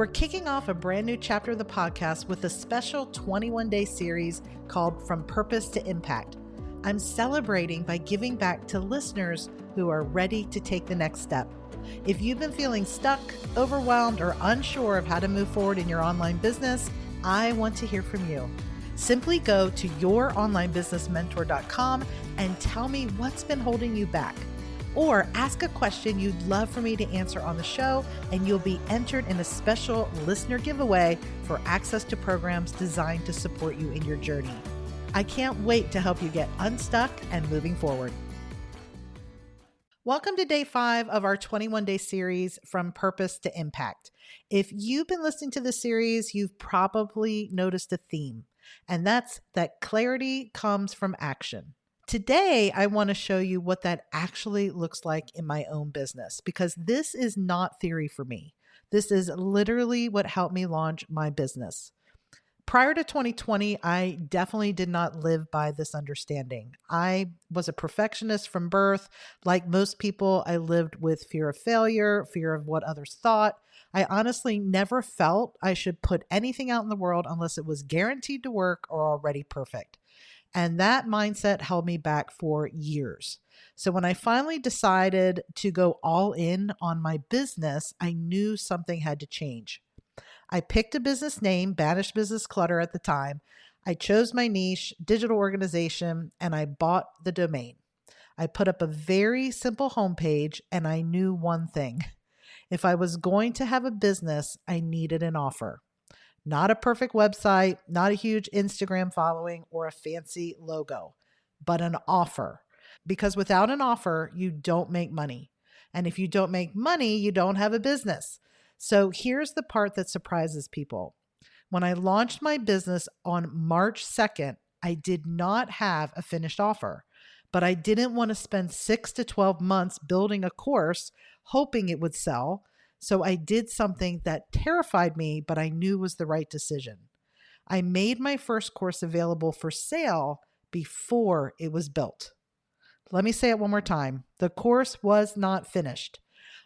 We're kicking off a brand new chapter of the podcast with a special 21-day series called From Purpose to Impact. I'm celebrating by giving back to listeners who are ready to take the next step. If you've been feeling stuck, overwhelmed, or unsure of how to move forward in your online business, I want to hear from you. Simply go to youronlinebusinessmentor.com and tell me what's been holding you back. Or ask a question you'd love for me to answer on the show, and you'll be entered in a special listener giveaway for access to programs designed to support you in your journey. I can't wait to help you get unstuck and moving forward. Welcome to day 5 of our 21-day series, From Purpose to Impact. If you've been listening to this series, you've probably noticed a theme, and that's that clarity comes from action. Today, I want to show you what that actually looks like in my own business, because this is not theory for me. This is literally what helped me launch my business. Prior to 2020, I definitely did not live by this understanding. I was a perfectionist from birth. Like most people, I lived with fear of failure, fear of what others thought. I honestly never felt I should put anything out in the world unless it was guaranteed to work or already perfect. And that mindset held me back for years. So when I finally decided to go all in on my business, I knew something had to change. I picked a business name, Banish Business Clutter at the time. I chose my niche, digital organization, and I bought the domain. I put up a very simple homepage, and I knew one thing. If I was going to have a business, I needed an offer. Not a perfect website, not a huge Instagram following or a fancy logo, but an offer. Because without an offer, you don't make money. And if you don't make money, you don't have a business. So here's the part that surprises people. When I launched my business on March 2nd, I did not have a finished offer, but I didn't want to spend 6 to 12 months building a course, hoping it would sell. So I did something that terrified me, but I knew was the right decision. I made my first course available for sale before it was built. Let me say it one more time. The course was not finished.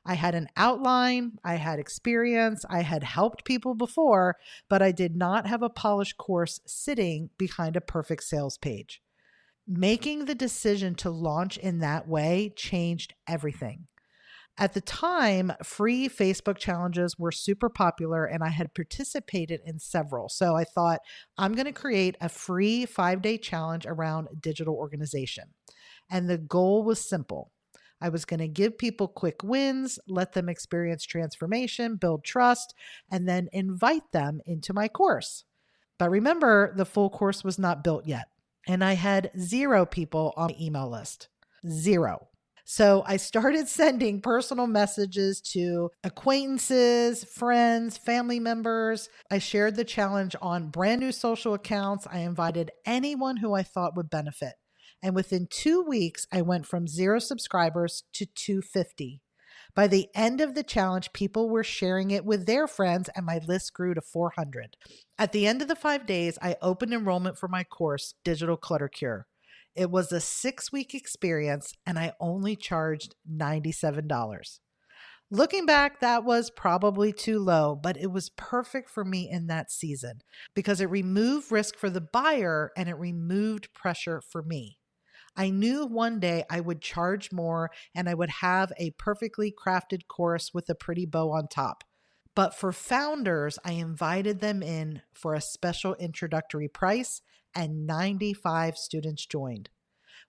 I had an outline, I had experience, I had helped people before, but I did not have a polished course sitting behind a perfect sales page. Making the decision to launch in that way changed everything. At the time, free Facebook challenges were super popular, and I had participated in several. So I thought, I'm going to create a free 5-day challenge around digital organization. And the goal was simple. I was going to give people quick wins, let them experience transformation, build trust, and then invite them into my course. But remember, the full course was not built yet. And I had 0 people on the email list. 0. So I started sending personal messages to acquaintances, friends, family members. I shared the challenge on brand new social accounts. I invited anyone who I thought would benefit. And within 2 weeks, I went from 0 subscribers to 250. By the end of the challenge, people were sharing it with their friends, and my list grew to 400. At the end of the 5 days, I opened enrollment for my course, Digital Clutter Cure. It was a 6-week experience, and I only charged $97. Looking back, that was probably too low, but it was perfect for me in that season because it removed risk for the buyer and it removed pressure for me. I knew one day I would charge more and I would have a perfectly crafted course with a pretty bow on top. But for founders, I invited them in for a special introductory price, and 95 students joined.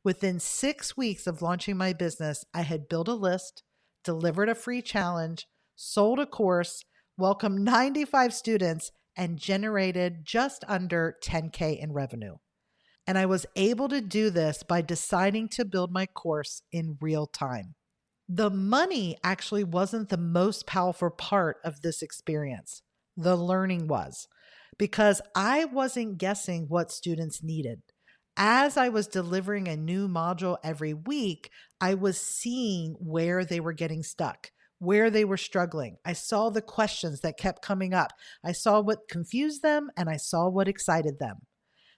Within 6 weeks of launching my business, I had built a list, delivered a free challenge, sold a course, welcomed 95 students, and generated just under $10K in revenue. And I was able to do this by deciding to build my course in real time. The money actually wasn't the most powerful part of this experience. The learning was, because I wasn't guessing what students needed. As I was delivering a new module every week, I was seeing where they were getting stuck, where they were struggling. I saw the questions that kept coming up. I saw what confused them, and I saw what excited them.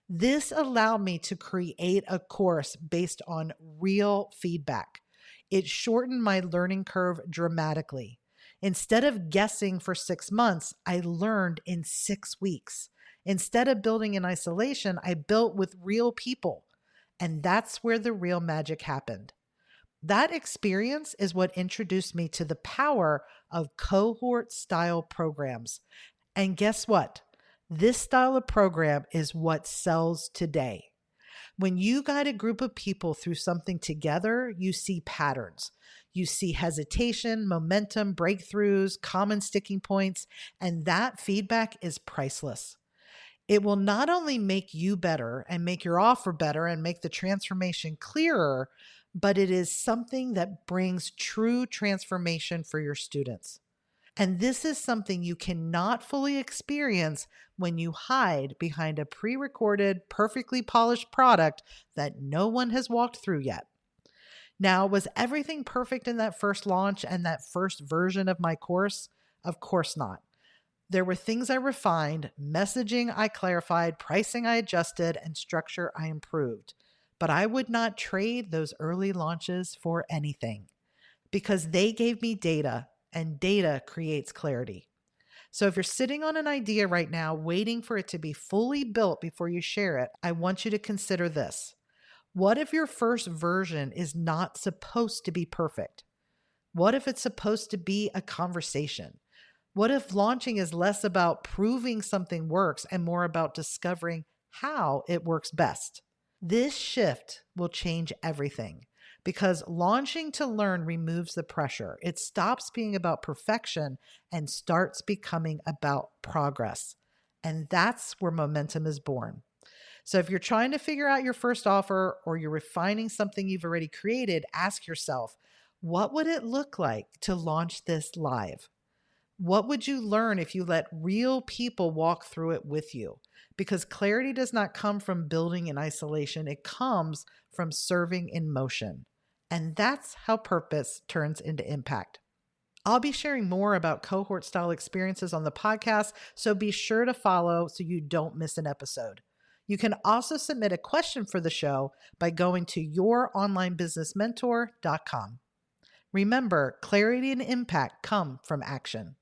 This allowed me to create a course based on real feedback. It shortened my learning curve dramatically. Instead of guessing for 6 months, I learned in 6 weeks. Instead of building in isolation, I built with real people. And that's where the real magic happened. That experience is what introduced me to the power of cohort-style programs. And guess what? This style of program is what sells today. When you guide a group of people through something together, you see patterns. You see hesitation, momentum, breakthroughs, common sticking points, and that feedback is priceless. It will not only make you better and make your offer better and make the transformation clearer, but it is something that brings true transformation for your students. And this is something you cannot fully experience when you hide behind a pre-recorded, perfectly polished product that no one has walked through yet. Now, was everything perfect in that first launch and that first version of my course? Of course not. There were things I refined, messaging I clarified, pricing I adjusted, and structure I improved. But I would not trade those early launches for anything because they gave me data, and data creates clarity. So if you're sitting on an idea right now, waiting for it to be fully built before you share it, I want you to consider this. What if your first version is not supposed to be perfect? What if it's supposed to be a conversation? What if launching is less about proving something works and more about discovering how it works best? This shift will change everything because launching to learn removes the pressure. It stops being about perfection and starts becoming about progress. And that's where momentum is born. So if you're trying to figure out your first offer or you're refining something you've already created, ask yourself, what would it look like to launch this live? What would you learn if you let real people walk through it with you? Because clarity does not come from building in isolation. It comes from serving in motion. And that's how purpose turns into impact. I'll be sharing more about cohort style experiences on the podcast, so be sure to follow so you don't miss an episode. You can also submit a question for the show by going to youronlinebusinessmentor.com. Remember, clarity and impact come from action.